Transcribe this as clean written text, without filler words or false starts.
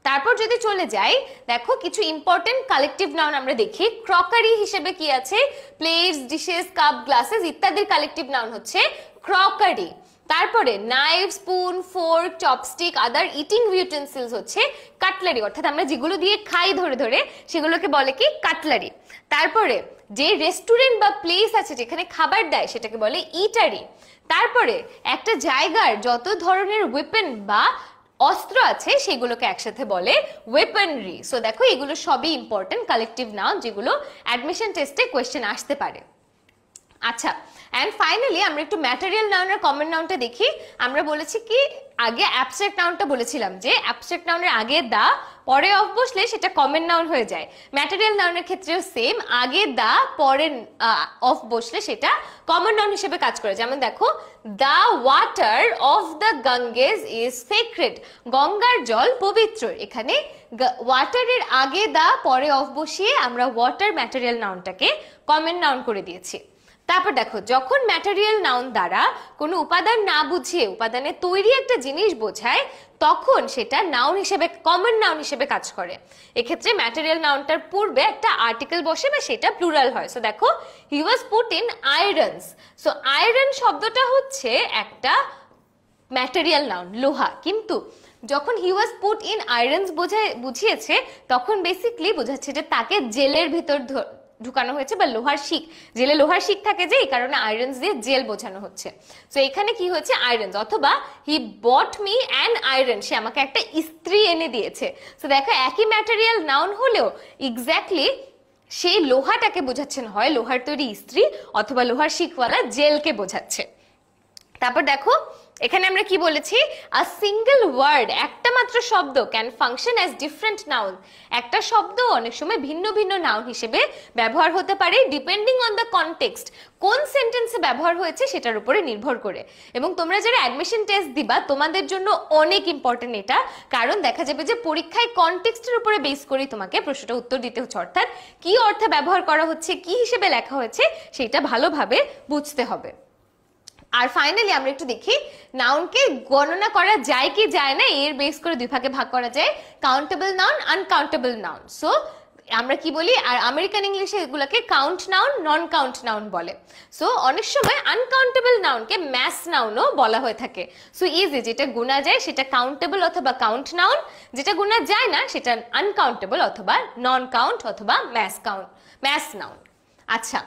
তারপর যদি চলে যাই, দেখো কিছু ইম্পর্টেন্ট কালেকটিভ নাউন আমরা দেখি। ক্রকারি হিসেবে কি আছে? প্লেটস, ডিশেস, কাপ, গ্লাসেস ইত্যাদির কালেকটিভ নাউন হচ্ছে ক্রকারি। তারপরে নাইফ, স্পুন, ফোর্ক, চপস্টিক, আদার ইটিং ইউটেন্সিলস হচ্ছে কাটলারি, অর্থাৎ আমরা যেগুলো দিয়ে খাই ধরে ধরে সেগুলোকে বলে কি কাটলারি। তারপরে যে রেস্টুরেন্ট বা প্লেস আছে যেখানে খাবার দেয় সেটাকে বলে ইটারি। তারপরে একটা জায়গার যত ধরনের ওয়েপন বা অস্ত্র আছে সেগুলোকে একসাথে বলে ওয়েপনরি। সো দেখো এগুলো সবই ইম্পর্টেন্ট কালেকটিভ নাউন যেগুলো অ্যাডমিশন টেস্টে কোয়েশ্চেন আসতে পারে। আচ্ছা, এন্ড ফাইনালি আমরা একটু ম্যাটেরিয়াল নাউন আর কমন নাউনটা দেখি। আমরা বলেছি কি আগে অ্যাবস্ট্রাক্ট নাউনটা বলেছিলাম যে অ্যাবস্ট্রাক্ট নাউনের আগে দা পরে অফ বসলে সেটা কমন নাউন হয়ে যায়। ম্যাটেরিয়াল নাউনের ক্ষেত্রেও সেম, আগে দা পরে অফ বসলে সেটা কমন নাউন হিসেবে কাজ করে। যেমন দেখো, the water of the গঙ্গেস is sacred, গঙ্গার জল পবিত্র। এখানে ওয়াটারের আগে দা পরে অফ বসিয়ে আমরা ওয়াটার ম্যাটেরিয়াল নাউনটাকে কমন নাউন করে দিয়েছি। তারপর দেখো, যখন ম্যাটেরিয়াল নাউন দ্বারা কোনো উপাদান না বুঝিয়ে উপাদানের তৈরি একটা জিনিস বোঝায় তখন সেটা নাউন হিসেবে কমন নাউন হিসেবে কাজ করে। এক্ষেত্রে ম্যাটেরিয়াল নাউনটার পূর্বে একটা আর্টিকেল বসে বা সেটা প্লুরাল হয়। সো দেখো, he was put in irons. So iron শব্দটা হচ্ছে একটা ম্যাটেরিয়াল নাউন, লোহা, কিন্তু যখন he was put in irons বুঝিয়েছে তখন বেসিক্যালি বোঝাচ্ছে যে তাকে জেলের ভিতর ঢুকানো হয়েছে বা লোহার শিক, জেলে লোহার শিক থাকে যে, এই কারণে আয়রনস দিয়ে জেল বোঝানো হচ্ছে। সো এখানে কি হয়েছে আয়রনস, অথবা হি বট মি অ্যান আয়রন, সে আমাকে একটা ইস্ত্রি এনে দিয়েছে। সো দেখো একই ম্যাটেরিয়াল নাউন হলেও এক্স্যাক্টলি সেই লোহাটাকে বোঝাচ্ছেন, হয় লোহার তৈরি ইস্ত্রি অথবা লোহার শিকওয়ালা জেলকে বোঝাচ্ছে। তারপর দেখো এখানে আমরা কি বলেছি, আ সিঙ্গেল ওয়ার্ড, একটা মাত্র শব্দ can function as different noun, একটা শব্দ অনেক সময় ভিন্ন ভিন্ন নাউন হিসেবে ব্যবহার হতে পারে ডিপেন্ডিং অন দ্য কনটেক্সট, কোন সেন্টেন্সে ব্যবহার হয়েছে সেটার উপরে নির্ভর করে। এবং তোমরা যারা অ্যাডমিশন টেস্ট দিবা তোমাদের জন্য অনেক ইম্পর্টেন্ট এটা, কারণ দেখা যাবে যে পরীক্ষায় কনটেক্সটের উপরে বেস করে তোমাকে প্রশ্নটা উত্তর দিতে হচ্ছে, অর্থাৎ কি অর্থে ব্যবহার করা হচ্ছে, কি হিসেবে লেখা হয়েছে সেটা ভালোভাবে বুঝতে হবে। আর ফাইনালি আমরা একটু দেখি নাউনকে গণনা করা যায় কি যায় না, এর বেস করে দুই ভাগে ভাগ করা যায়, countable noun, uncountable noun. So আমরা কি বলি, আর আমেরিকান ইংলিশে এগুলোকে count noun, non count noun বলে। সো অনেক সময় আনকাউন্টেবল নাউনকে ম্যাস নাউনও বলা হয়ে থাকে। সো ইজি, যেটা গুণা যায় সেটা কাউন্টেবল অথবা কাউন্ট নাউন, যেটা গুণা যায় না সেটা আনকাউন্টেবল অথবা নন কাউন্ট অথবা ম্যাস নাউন। আচ্ছা,